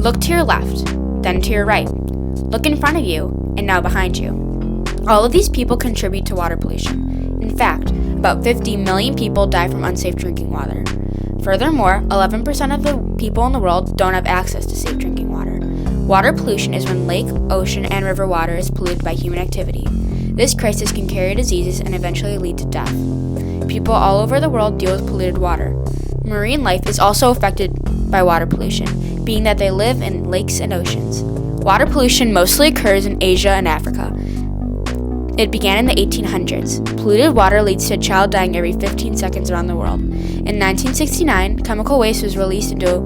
Look to your left, then to your right. Look in front of you, and now behind you. All of these people contribute to water pollution. In fact, about 50 million people die from unsafe drinking water. Furthermore, 11% of the people in the world don't have access to safe drinking water. Water pollution is when lake, ocean, and river water is polluted by human activity. This crisis can carry diseases and eventually lead to death. People all over the world deal with polluted water. Marine life is also affected by water pollution, being that they live in lakes and oceans. Water pollution mostly occurs in Asia and Africa. It began in the 1800s. Polluted water leads to a child dying every 15 seconds around the world. In 1969, chemical waste was released into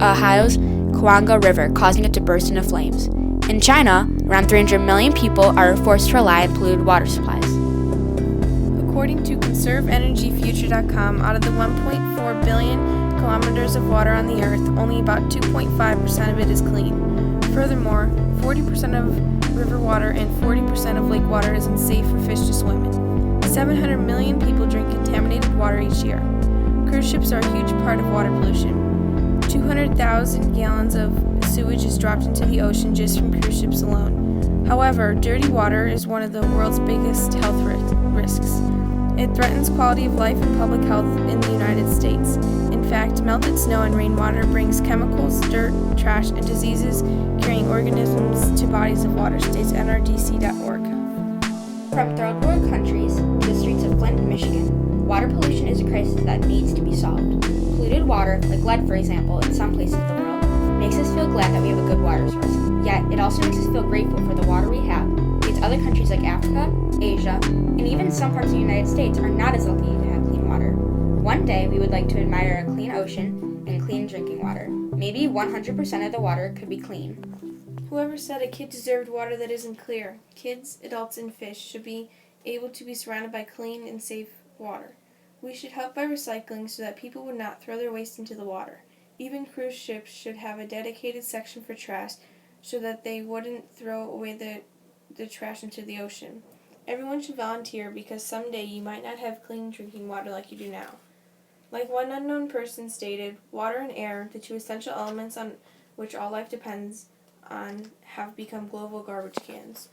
Ohio's Kawango River, causing it to burst into flames. In China, around 300 million people are forced to rely on polluted water supplies. According to ConserveEnergyFuture.com, out of the 1.4 billion kilometers of water on the Earth, only about 2.5% of it is clean. Furthermore, 40% of river water and 40% of lake water is unsafe for fish to swim in. 700 million people drink contaminated water each year. Cruise ships are a huge part of water pollution. 200,000 gallons of sewage is dropped into the ocean just from cruise ships alone. However, dirty water is one of the world's biggest health risks. It threatens quality of life and public health in the United States. In fact, melted snow and rainwater brings chemicals, dirt, trash, and diseases carrying organisms to bodies of water, states NRDC.org. From third world countries to the streets of Flint, Michigan, water pollution is a crisis that needs to be solved. Polluted water, like lead for example, in some places of the world, makes us feel glad that we have a good water source. Yet, it also makes us feel grateful for the water we have, because other countries like Africa, Asia, and even some parts of the United States are not as lucky to have clean water. One day, we would like to admire a clean ocean and clean drinking water. Maybe 100% of the water could be clean. Whoever said a kid deserved water that isn't clear? Kids, adults, and fish should be able to be surrounded by clean and safe water. We should help by recycling so that people would not throw their waste into the water. Even cruise ships should have a dedicated section for trash so that they wouldn't throw away the trash into the ocean. Everyone should volunteer because someday you might not have clean drinking water like you do now. Like one unknown person stated, water and air, the two essential elements on which all life depends on, have become global garbage cans.